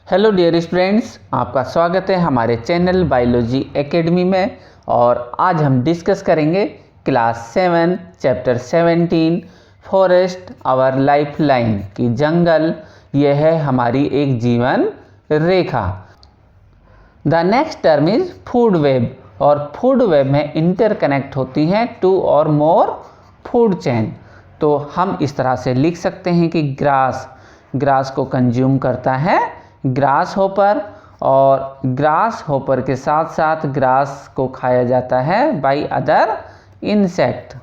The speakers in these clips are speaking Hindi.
हेलो डियर स्टूडेंट्स, आपका स्वागत है हमारे चैनल बायोलॉजी एकेडमी में। और आज हम डिस्कस करेंगे class 7 chapter 17 forest our life line की जंगल यह है हमारी एक जीवन रेखा। The next term is food web, और फूड वेब में इंटरकनेक्ट होती हैं 2 और मोर फूड चेन। तो हम इस तरह से लिख सकते हैं कि ग्रास को कंज्यूम करता है ग्रास होपर, और ग्रास होपर के साथ साथ ग्रास को खाया जाता है बाय अदर इंसेक्ट,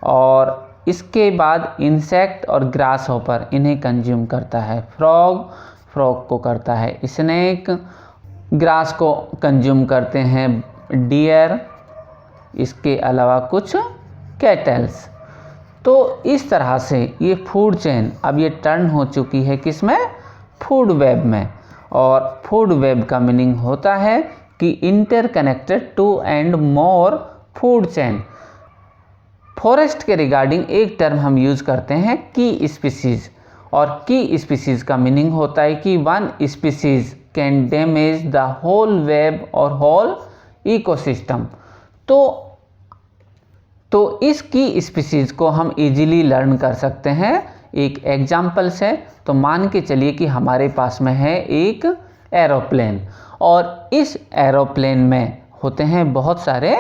और इसके बाद इंसेक्ट और ग्रास होपर इन्हें कंज्यूम करता है फ्रॉग को करता है स्नेक, ग्रास को कंज्यूम करते हैं डियर, इसके अलावा कुछ कैटल्स। तो इस तरह से ये फूड चेन अब ये टर्न हो चुकी है किसमें, फूड वेब में। और फूड वेब का मीनिंग होता है कि interconnected 2 and more food chain. Forest के रिगार्डिंग एक टर्म हम यूज करते हैं की स्पीसीज, और की स्पीसीज का मीनिंग होता है कि one species can damage the whole web और होल इकोसिस्टम। तो इस की स्पीसीज को हम इजीली लर्न कर सकते हैं एक एग्जाम्पल से। तो मान के चलिए कि हमारे पास में है एक एरोप्लेन, और इस एरोप्लेन में होते हैं बहुत सारे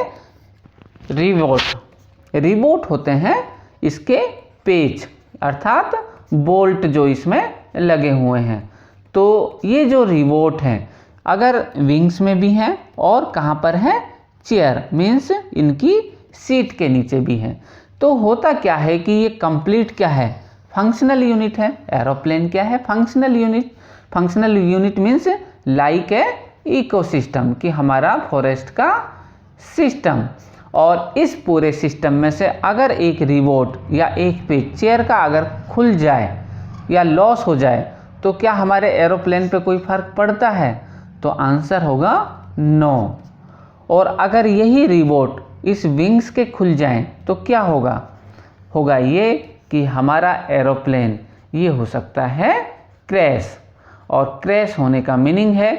रिवोट होते हैं इसके पेच अर्थात बोल्ट जो इसमें लगे हुए हैं। तो ये जो रिवोट हैं अगर विंग्स में भी हैं और कहाँ पर है, चेयर मीन्स इनकी सीट के नीचे भी हैं। तो होता क्या है कि ये कंप्लीट क्या है, फंक्शनल यूनिट है। एरोप्लेन क्या है, functional unit means like a ecosystem, कि हमारा फॉरेस्ट का सिस्टम। और इस पूरे सिस्टम में से अगर एक रिवोट या एक पेज चेयर का अगर खुल जाए या लॉस हो जाए तो क्या हमारे एरोप्लेन पे कोई फर्क पड़ता है? तो आंसर होगा नो। और अगर यही रिवोट इस विंग्स के खुल जाएं तो क्या होगा ये कि हमारा एरोप्लेन ये हो सकता है क्रैश, और क्रैश होने का मीनिंग है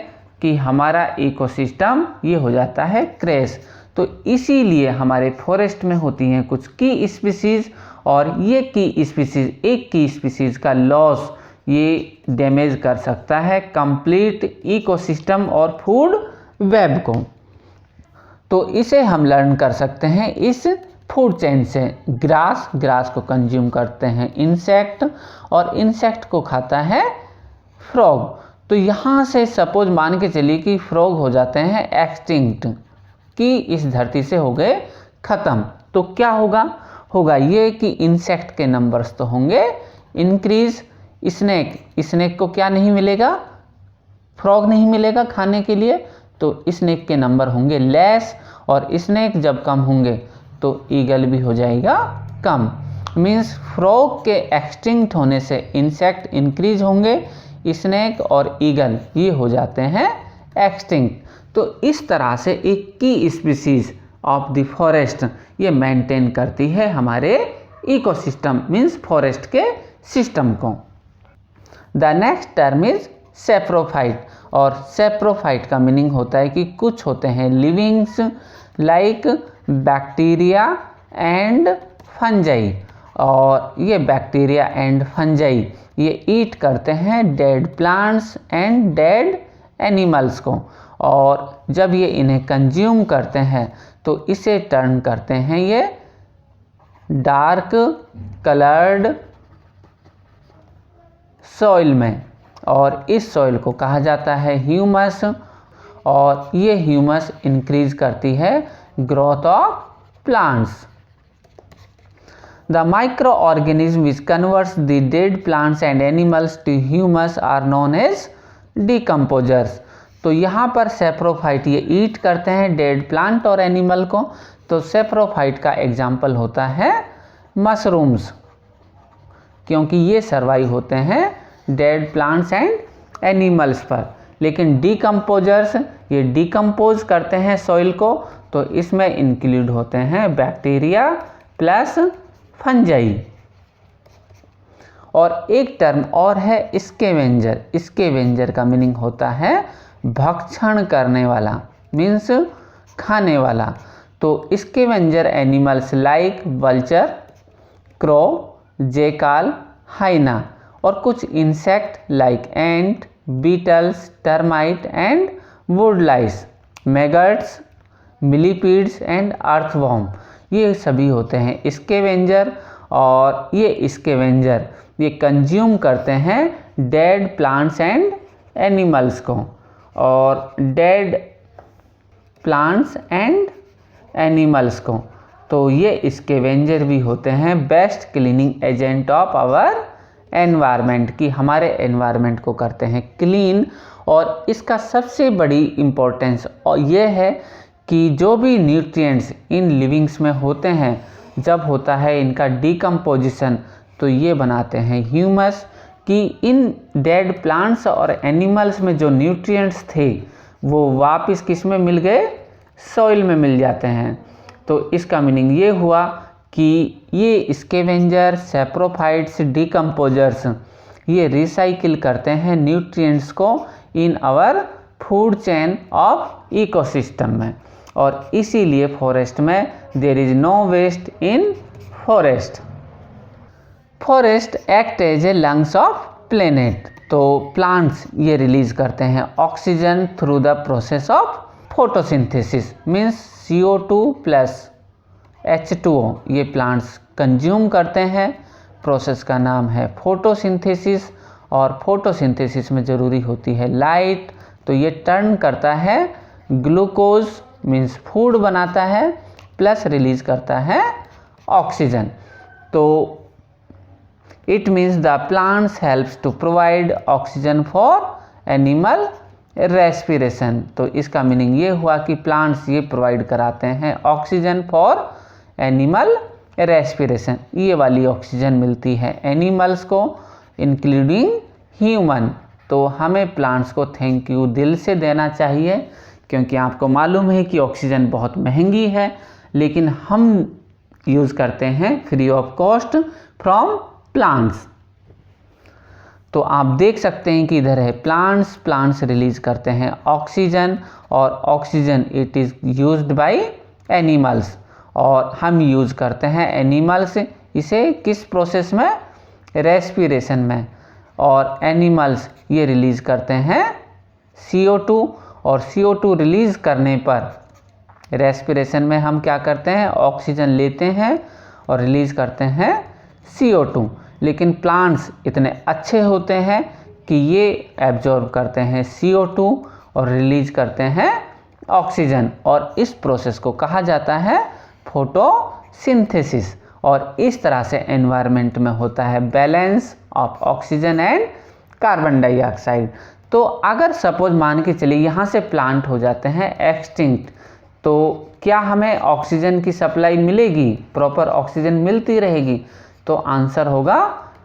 कि हमारा इकोसिस्टम ये हो जाता है क्रैश। तो इसीलिए हमारे फॉरेस्ट में होती हैं कुछ की स्पीसीज, और ये की स्पीसीज, एक की स्पीसीज का लॉस ये डैमेज कर सकता है कंप्लीट इकोसिस्टम और फूड वेब को। तो इसे हम लर्न कर सकते हैं इस फूड चेन से। ग्रास को कंज्यूम करते हैं इंसेक्ट, और इंसेक्ट को खाता है फ्रॉग। तो यहाँ से सपोज मान के चलिए कि फ्रॉग हो जाते हैं एक्सटिंक्ट, कि इस धरती से हो गए ख़त्म। तो क्या होगा ये कि इंसेक्ट के नंबर्स तो होंगे इंक्रीज, स्नेक को क्या नहीं मिलेगा, फ्रॉग नहीं मिलेगा खाने के लिए, तो स्नेक के नंबर होंगे लेस, और स्नेक जब कम होंगे तो ईगल भी हो जाएगा कम। मीन्स फ्रॉग के एक्सटिंक्ट होने से इंसेक्ट इंक्रीज होंगे, स्नेक और ईगल ये हो जाते हैं एक्सटिंक्ट। तो इस तरह से एक की स्पीसीज ऑफ द फॉरेस्ट ये मेंटेन करती है हमारे इकोसिस्टम मीन्स फॉरेस्ट के सिस्टम को। The next term is saprophyte, और सेप्रोफाइट का मीनिंग होता है कि कुछ होते हैं livings like bacteria and fungi, और ये बैक्टीरिया एंड फंजाई ये ईट करते हैं dead plants and dead animals को, और जब ये इन्हें कंज्यूम करते हैं तो इसे टर्न करते हैं ये डार्क कलर्ड सॉइल में, और इस सॉइल को कहा जाता है ह्यूमस, और ये ह्यूमस इंक्रीज करती है growth of plants. The micro organism which converts the dead plants and animals to humus are known as decomposers. तो यहाँ पर सेप्रोफाइट ये ईट करते हैं डेड प्लांट और एनिमल को। तो सेप्रोफाइट का एग्जाम्पल होता है मशरूम्स, क्योंकि ये सर्वाइव होते हैं डेड प्लांट्स एंड एनिमल्स पर। लेकिन डिकम्पोजर्स ये डिकम्पोज करते हैं सॉइल को, तो इसमें इंक्लूड होते हैं बैक्टीरिया प्लस फंजाई। और एक टर्म और है स्कैवेंजर। स्कैवेंजर का मीनिंग होता है भक्षण करने वाला, मीन्स खाने वाला। तो scavenger animals like vulture, crow, jackal, hyena और कुछ insect like ant, beetles, termite and woodlice, maggots, millipedes and earthworm, ये सभी होते हैं स्कैवेंजर। और ये स्कैवेंजर ये कंज्यूम करते हैं डेड प्लांट्स एंड एनिमल्स को, और डेड प्लांट्स एंड एनिमल्स को। तो ये स्कैवेंजर भी होते हैं best cleaning agent of our environment, की हमारे एनवायरनमेंट को करते हैं क्लीन। और इसका सबसे बड़ी इम्पोर्टेंस और ये है कि जो भी न्यूट्रिएंट्स इन लिविंग्स में होते हैं, जब होता है इनका डिकम्पोजिशन, तो ये बनाते हैं ह्यूमस, कि इन डेड प्लांट्स और एनिमल्स में जो न्यूट्रिएंट्स थे वो वापस किस में मिल गए, सॉइल में मिल जाते हैं। तो इसका मीनिंग ये हुआ कि ये स्कैवेंजर, सैप्रोफाइट्स, डिकम्पोजर्स ये रिसाइकिल करते हैं न्यूट्रिएंट्स को in our food chain of ecosystem में। और इसीलिए फॉरेस्ट में there is no waste in forest. Forest act as a lungs of planet. तो प्लांट्स ये रिलीज करते हैं oxygen through the process of photosynthesis, means CO2 plus H2O ये प्लांट्स कंज्यूम करते हैं। प्रोसेस का नाम है फोटोसिंथेसिस, और फोटोसिंथेसिस में ज़रूरी होती है लाइट। तो ये टर्न करता है ग्लूकोज, मीन्स फूड बनाता है, प्लस रिलीज करता है ऑक्सीजन। तो it means the plants helps to provide oxygen for animal respiration. तो इसका मीनिंग ये हुआ कि प्लांट्स ये प्रोवाइड कराते हैं ऑक्सीजन फॉर एनिमल रेस्पिरेशन। ये वाली ऑक्सीजन मिलती है एनिमल्स को, इंक्लूडिंग ह्यूमन। तो हमें प्लांट्स को थैंक यू दिल से देना चाहिए, क्योंकि आपको मालूम है कि ऑक्सीजन बहुत महंगी है, लेकिन हम यूज़ करते हैं free of cost from plants. तो आप देख सकते हैं कि इधर है प्लांट्स रिलीज करते हैं ऑक्सीजन, और oxygen it is used by animals, और हम यूज़ करते हैं एनिमल्स इसे किस प्रोसेस में, रेस्पिरेशन में। और एनिमल्स ये रिलीज़ करते हैं CO2, और CO2 रिलीज़ करने पर रेस्पिरेशन में हम क्या करते हैं, ऑक्सीजन लेते हैं और रिलीज़ करते हैं CO2। लेकिन प्लांट्स इतने अच्छे होते हैं कि ये एब्जॉर्ब करते हैं CO2 और रिलीज करते हैं ऑक्सीजन, और इस प्रोसेस को कहा जाता है फोटोसिंथेसिस। और इस तरह से एनवायरनमेंट में होता है balance of oxygen and carbon dioxide. तो अगर सपोज मान के चलिए यहाँ से प्लांट हो जाते हैं एक्सटिंक्ट, तो क्या हमें ऑक्सीजन की सप्लाई मिलेगी, प्रॉपर ऑक्सीजन मिलती रहेगी? तो आंसर होगा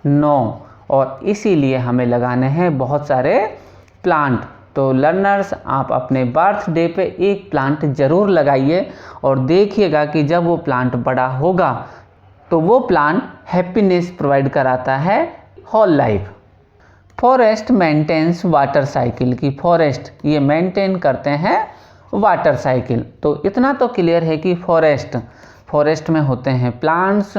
नो। और इसीलिए हमें लगाने हैं बहुत सारे प्लांट। तो लर्नर्स, आप अपने बर्थडे पे एक प्लांट ज़रूर लगाइए, और देखिएगा कि जब वो प्लांट बड़ा होगा तो वो प्लांट हैप्पीनेस प्रोवाइड कराता है whole life. Forest maintains water cycle, की फॉरेस्ट ये मेंटेन करते हैं वाटर साइकिल। तो इतना तो क्लियर है कि फॉरेस्ट में होते हैं प्लांट्स,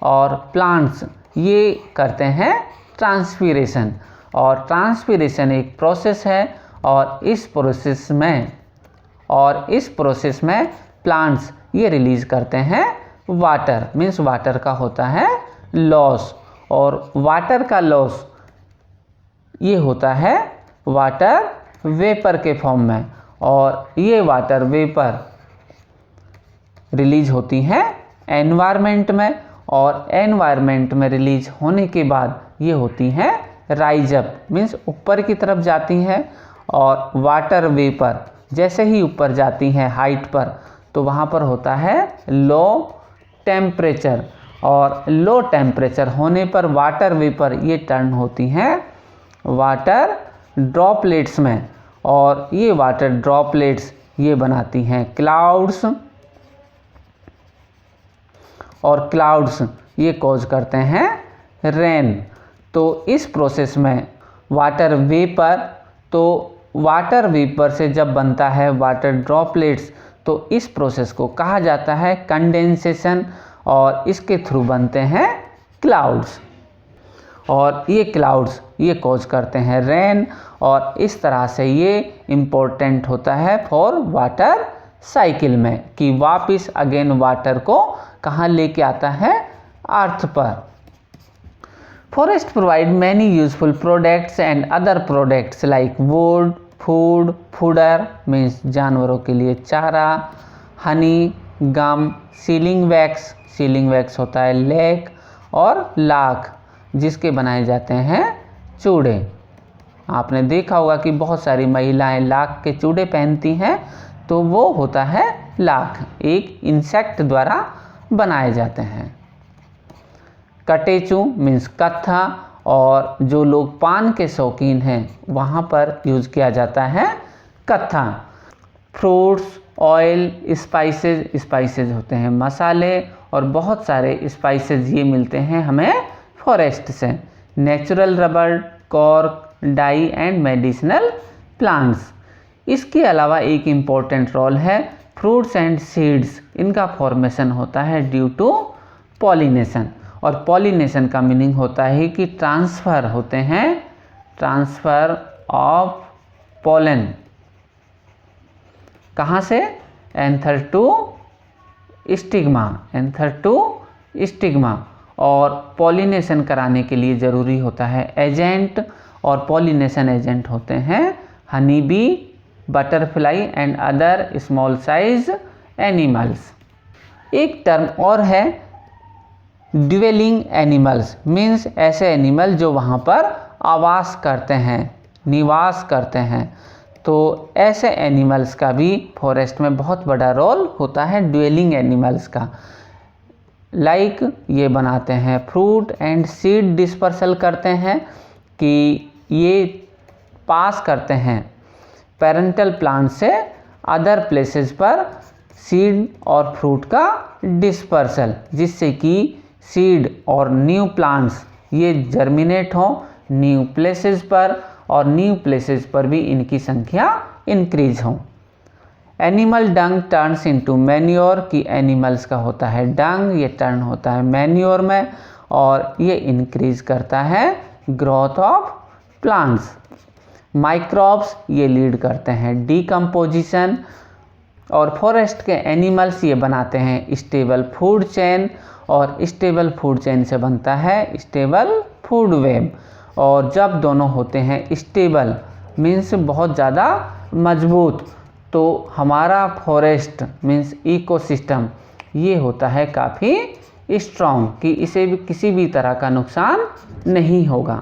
और प्लांट्स ये करते हैं ट्रांसपीरेशन, और ट्रांसपीरेशन एक प्रोसेस है, और इस प्रोसेस में प्लांट्स ये रिलीज करते हैं वाटर, मीन्स वाटर का होता है लॉस, और वाटर का लॉस ये होता है वाटर वेपर के फॉर्म में, और ये वाटर वेपर रिलीज होती हैं एनवायरनमेंट में, और एनवायरनमेंट में रिलीज होने के बाद ये होती हैं राइज अप, मीन्स ऊपर की तरफ जाती हैं। और वाटर वेपर जैसे ही ऊपर जाती हैं हाइट पर, तो वहाँ पर होता है लो टेम्परेचर, और लो टेम्परेचर होने पर वाटर वेपर ये टर्न होती हैं वाटर ड्रॉपलेट्स में, और ये वाटर ड्रॉपलेट्स ये बनाती हैं क्लाउड्स, और क्लाउड्स ये कॉज करते हैं रेन। तो इस प्रोसेस में वाटर वेपर, तो वाटर वेपर से जब बनता है वाटर ड्रॉपलेट्स, तो इस प्रोसेस को कहा जाता है कंडेंसेशन, और इसके थ्रू बनते हैं क्लाउड्स, और ये क्लाउड्स ये कॉज करते हैं रेन, और इस तरह से ये इम्पोर्टेंट होता है फॉर वाटर साइकिल में कि वापस अगेन वाटर को कहाँ लेके आता है, अर्थ पर। Forest provide many useful products and other products like would, food, fodder means जानवरों के लिए चारा, हनी, गम, सीलिंग वैक्स होता है लेक, और लाख जिसके बनाए जाते हैं चूड़े। आपने देखा होगा कि बहुत सारी महिलाएं लाख के चूड़े पहनती हैं, तो वो होता है लाख, एक इंसेक्ट द्वारा बनाए जाते हैं। कटेचू मीन्स कत्था, और जो लोग पान के शौकीन हैं वहाँ पर यूज़ किया जाता है कत्था। फ्रूट्स, ऑयल, स्पाइसेस होते हैं मसाले, और बहुत सारे स्पाइसेस ये मिलते हैं हमें फॉरेस्ट से। Natural rubber, cork, dye and medicinal plants. इसके अलावा एक इम्पॉर्टेंट रोल है फ्रूट्स एंड सीड्स, इनका फॉर्मेशन होता है ड्यू टू पॉलिनेशन, और पॉलिनेशन का मीनिंग होता है कि ट्रांसफ़र होते हैं, ट्रांसफ़र ऑफ पोलन, कहाँ से, एंथर टू स्टिग्मा, और पॉलिनेशन कराने के लिए ज़रूरी होता है एजेंट, और पॉलिनेशन एजेंट होते हैं honey bee, butterfly and other small size animals. एक टर्म और है ड्वेलिंग एनिमल्स, मीन्स ऐसे एनिमल जो वहाँ पर आवास करते हैं, निवास करते हैं। तो ऐसे एनिमल्स का भी फॉरेस्ट में बहुत बड़ा रोल होता है, ड्वेलिंग एनिमल्स का। लाइक ये बनाते हैं फ्रूट एंड सीड डिस्पर्सल करते हैं, कि ये पास करते हैं पेरेंटल प्लांट से अदर प्लेसेस पर सीड और फ्रूट का डिस्पर्सल, जिससे कि सीड और न्यू प्लांट्स ये जर्मिनेट हों न्यू प्लेसेस पर, और न्यू प्लेसेस पर भी इनकी संख्या इंक्रीज हो। एनिमल डंग टर्न्स इनटू मैन्योर, कि एनिमल्स का होता है डंग, ये टर्न होता है मैन्योर में, और ये इंक्रीज करता है ग्रोथ ऑफ प्लांट्स। माइक्रोब्स ये लीड करते हैं डीकम्पोजिशन, और फॉरेस्ट के एनिमल्स ये बनाते हैं स्टेबल फूड चेन, और स्टेबल फूड चेन से बनता है स्टेबल फूड वेब। और जब दोनों होते हैं स्टेबल मीन्स बहुत ज़्यादा मजबूत, तो हमारा फॉरेस्ट मीन्स इकोसिस्टम ये होता है काफ़ी स्ट्रॉन्ग, कि इसे भी किसी भी तरह का नुकसान नहीं होगा।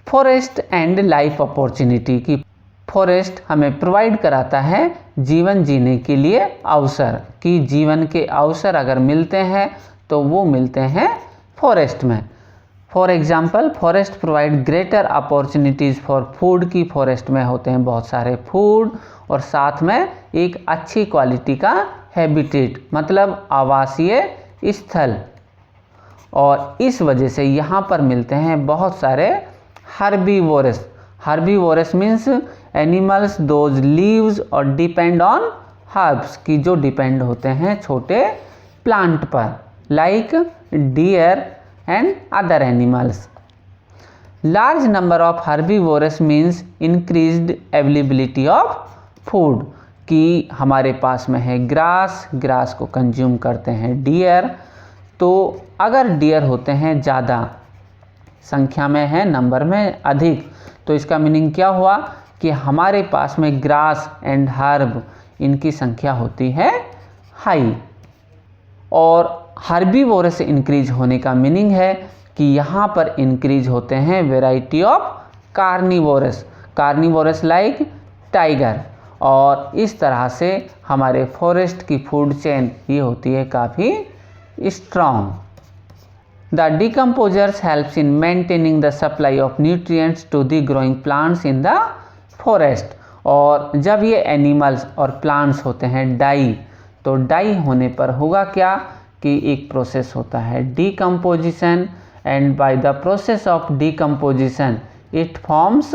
फॉरेस्ट एंड लाइफ अपॉर्चुनिटी, की फॉरेस्ट हमें प्रोवाइड कराता है जीवन जीने के लिए अवसर, कि जीवन के अवसर अगर मिलते हैं तो वो मिलते हैं फॉरेस्ट में। For example forest provide greater opportunities for food, की फॉरेस्ट में होते हैं बहुत सारे फूड, और साथ में एक अच्छी क्वालिटी का हैबिटेट मतलब आवासीय स्थल, और इस वजह से यहाँ पर मिलते हैं बहुत सारे herbivorous. Herbivorous means animals those lives और डिपेंड ऑन हर्ब्स, की जो डिपेंड होते हैं छोटे प्लांट पर, like deer and other animals. Large number of herbivorous means increased availability of food, कि हमारे पास में है ग्रास को कंज्यूम करते हैं डियर। तो अगर डियर होते हैं ज़्यादा संख्या में है, नंबर में अधिक, तो इसका मीनिंग क्या हुआ कि हमारे पास में ग्रास एंड हर्ब इनकी संख्या होती है हाई। और हर्बीवोरस इंक्रीज होने का मीनिंग है कि यहाँ पर इंक्रीज होते हैं variety of carnivorous like tiger, और इस तरह से हमारे फॉरेस्ट की फूड चेन ये होती है काफ़ी strong. The decomposers helps in maintaining the supply of nutrients to the growing plants in the forest. और जब ये एनिमल्स और प्लांट्स होते हैं डाई, तो डाई होने पर होगा क्या कि एक प्रोसेस होता है decomposition, and by the process of decomposition it forms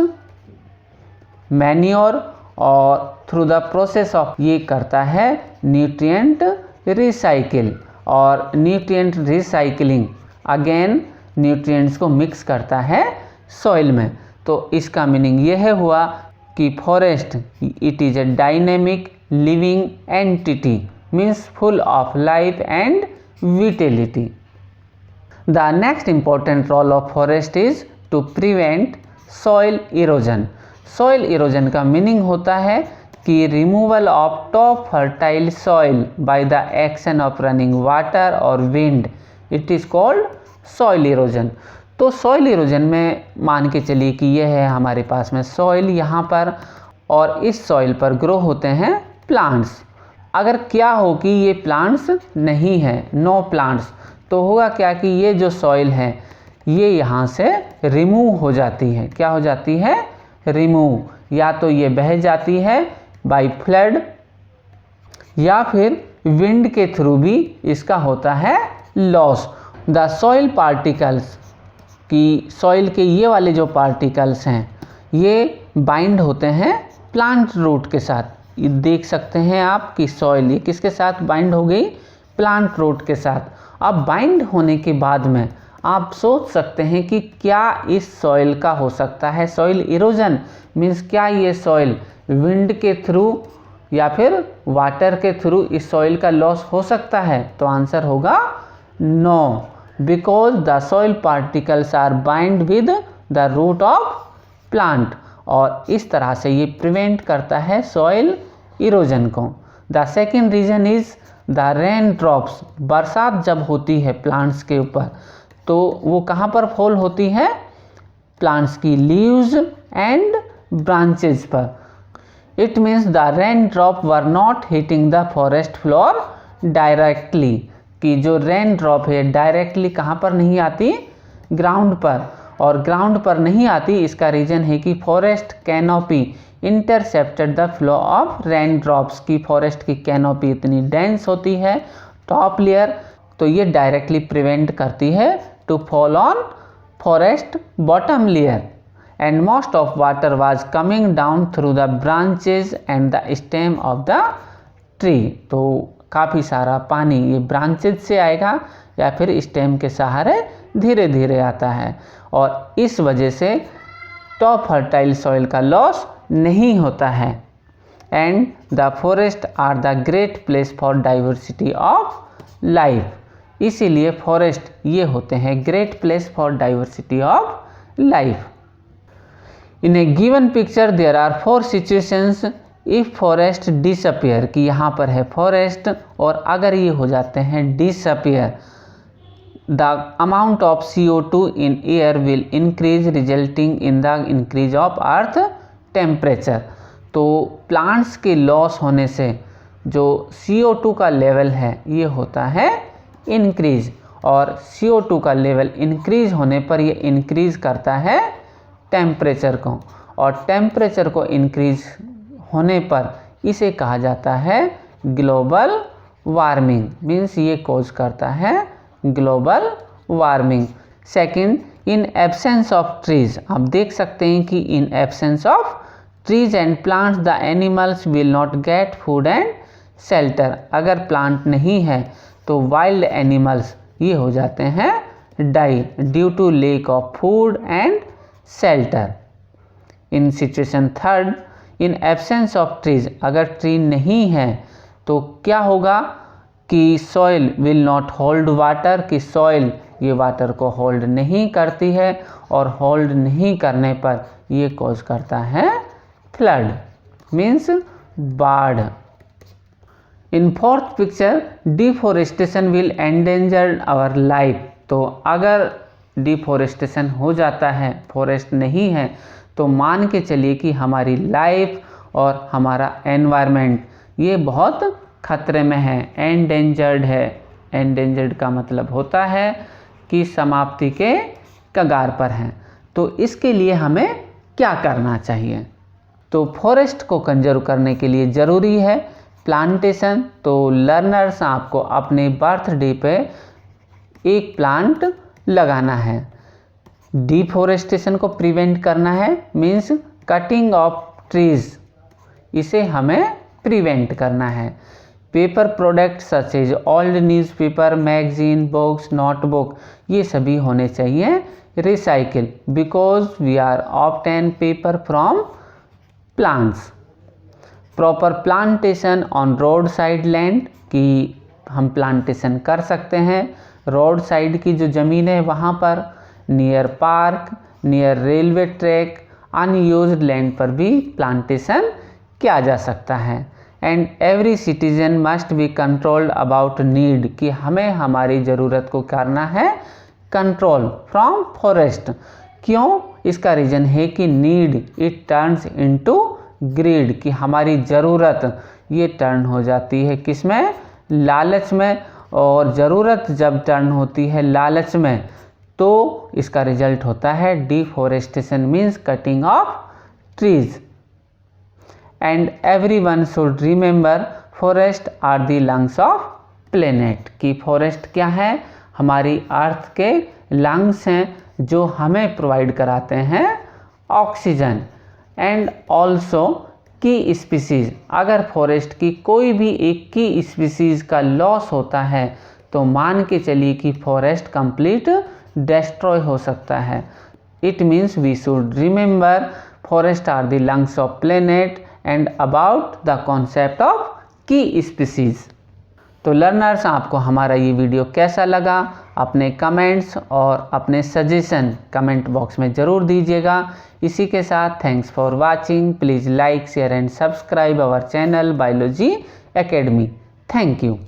manure, और थ्रू द प्रोसेस ऑफ ये करता है न्यूट्रिएंट रिसाइकिल, और न्यूट्रिएंट रिसाइकिलिंग अगेन न्यूट्रिएंट्स को मिक्स करता है सॉइल में। तो इसका मीनिंग यह हुआ कि forest it is a dynamic living entity, means full of life and vitality. The next important role of forest is to prevent soil erosion. Soil erosion का मीनिंग होता है कि removal of top fertile soil by the action of running water और wind, it is called soil erosion. तो सॉइल इरोजन में मान के चलिए कि यह है हमारे पास में सॉइल यहाँ पर, और इस सॉइल पर ग्रो होते हैं प्लांट्स। अगर क्या हो कि ये प्लांट्स नहीं है, नो प्लांट्स, तो होगा क्या कि ये जो सॉइल है ये यहाँ से रिमूव हो जाती है। क्या हो जाती है? रिमूव। या तो ये बह जाती है बाय फ्लड, या फिर विंड के थ्रू भी इसका होता है लॉस। द सॉइल पार्टिकल्स, कि सॉइल के ये वाले जो पार्टिकल्स हैं ये बाइंड होते हैं प्लांट रूट के साथ। ये देख सकते हैं आप कि सॉइल ये किसके साथ बाइंड हो गई? प्लांट रूट के साथ। अब बाइंड होने के बाद में आप सोच सकते हैं कि क्या इस सॉइल का हो सकता है सॉइल इरोजन, मीन्स क्या ये सॉइल विंड के थ्रू या फिर वाटर के थ्रू इस सॉइल का लॉस हो सकता है? तो आंसर होगा no, because the soil particles are bind with the root of plant, और इस तरह से ये प्रिवेंट करता है सॉइल इरोजन को। The second reason is the rain drops. बरसात जब होती है प्लांट्स के ऊपर तो वो कहाँ पर फॉल होती है? प्लांट्स की लीव्स एंड ब्रांचेज पर। It means the rain drop were not hitting the forest floor directly, कि जो रेन ड्रॉप है डायरेक्टली कहाँ पर नहीं आती? ग्राउंड पर। और ग्राउंड पर नहीं आती इसका रीज़न है कि forest canopy intercepted the flow of rain drops, की फॉरेस्ट की कैनोपी इतनी डेंस होती है टॉप लेयर, तो ये डायरेक्टली प्रिवेंट करती है to fall on forest bottom layer, and most of water was coming down through the branches and the stem of the tree. तो काफ़ी सारा पानी ये ब्रांचेज से आएगा या फिर स्टेम के सहारे धीरे धीरे आता है, और इस वजह से टॉप फर्टाइल सॉइल का लॉस नहीं होता है। And the forest are the great place for diversity of life, इसीलिए फॉरेस्ट ये होते हैं great place for diversity of life. In a given picture there are 4 situations if forest disappear, कि यहाँ पर है फॉरेस्ट और अगर ये हो जाते हैं disappear, the amount of CO2 in air will increase resulting in the increase of earth temperature. तो प्लांट्स के लॉस होने से जो CO2 का लेवल है ये होता है इंक्रीज, और CO2 का लेवल इंक्रीज होने पर ये इंक्रीज करता है टेम्परेचर को, और टेम्परेचर को इंक्रीज होने पर इसे कहा जाता है ग्लोबल वार्मिंग, मीन्स ये कॉज करता है global warming. Second, in absence of trees, आप देख सकते हैं कि in absence of trees and plants the animals will not get food and shelter. अगर प्लांट नहीं है तो वाइल्ड एनिमल्स ये हो जाते हैं die due to lack of food and shelter. In situation third, in absence of trees, अगर ट्री नहीं है तो क्या होगा कि soil will not hold water, कि सॉइल ये वाटर को होल्ड नहीं करती है, और होल्ड नहीं करने पर ये कॉज करता है फ्लड, मीन्स बाढ़। In fourth picture, deforestation will endanger our life. तो अगर डिफॉरेस्टेशन हो जाता है, फॉरेस्ट नहीं है, तो मान के चलिए कि हमारी लाइफ और हमारा एनवायरनमेंट ये बहुत खतरे में है, एंडेंजर्ड है। एंडेंजर्ड का मतलब होता है कि समाप्ति के कगार पर हैं। तो इसके लिए हमें क्या करना चाहिए? तो फॉरेस्ट को कंजर्व करने के लिए ज़रूरी है प्लांटेशन। तो लर्नर्स आपको अपने बर्थडे पे एक प्लांट लगाना है। डिफॉरेस्टेशन को प्रिवेंट करना है मीन्स कटिंग ऑफ ट्रीज, इसे हमें प्रिवेंट करना है। Paper product such as old newspaper, magazine, books, notebook, ये सभी होने चाहिए recycle because we are obtain paper from plants. Proper plantation on road side land, कि हम प्लांटेशन कर सकते हैं रोड साइड की जो ज़मीन है वहाँ पर, near park, near railway track, unused land पर भी प्लांटेशन किया जा सकता है। And every citizen must be controlled about need, कि हमें हमारी ज़रूरत को करना है कंट्रोल फ्रॉम फॉरेस्ट। क्यों? इसका रीज़न है कि need it turns into greed, कि हमारी ज़रूरत ये टर्न हो जाती है किस में? लालच में। और ज़रूरत जब टर्न होती है लालच में तो इसका रिजल्ट होता है deforestation means cutting of trees. And everyone should remember forest are the lungs of planet, कि फॉरेस्ट क्या है? हमारी अर्थ के लंग्स हैं जो हमें प्रोवाइड कराते हैं ऑक्सीजन। एंड ऑल्सो की स्पीसीज़, अगर फॉरेस्ट की कोई भी एक की स्पीसीज़ का लॉस होता है तो मान के चलिए कि फॉरेस्ट कंप्लीट डिस्ट्रॉय हो सकता है। It means we should remember forest are the lungs of planet and about the concept of key species. तो लर्नर्स, आपको हमारा ये वीडियो कैसा लगा? अपने कमेंट्स और अपने सजेशन कमेंट बॉक्स में ज़रूर दीजिएगा। इसी के साथ thanks for watching. Please like, share and subscribe our channel Biology Academy. Thank you.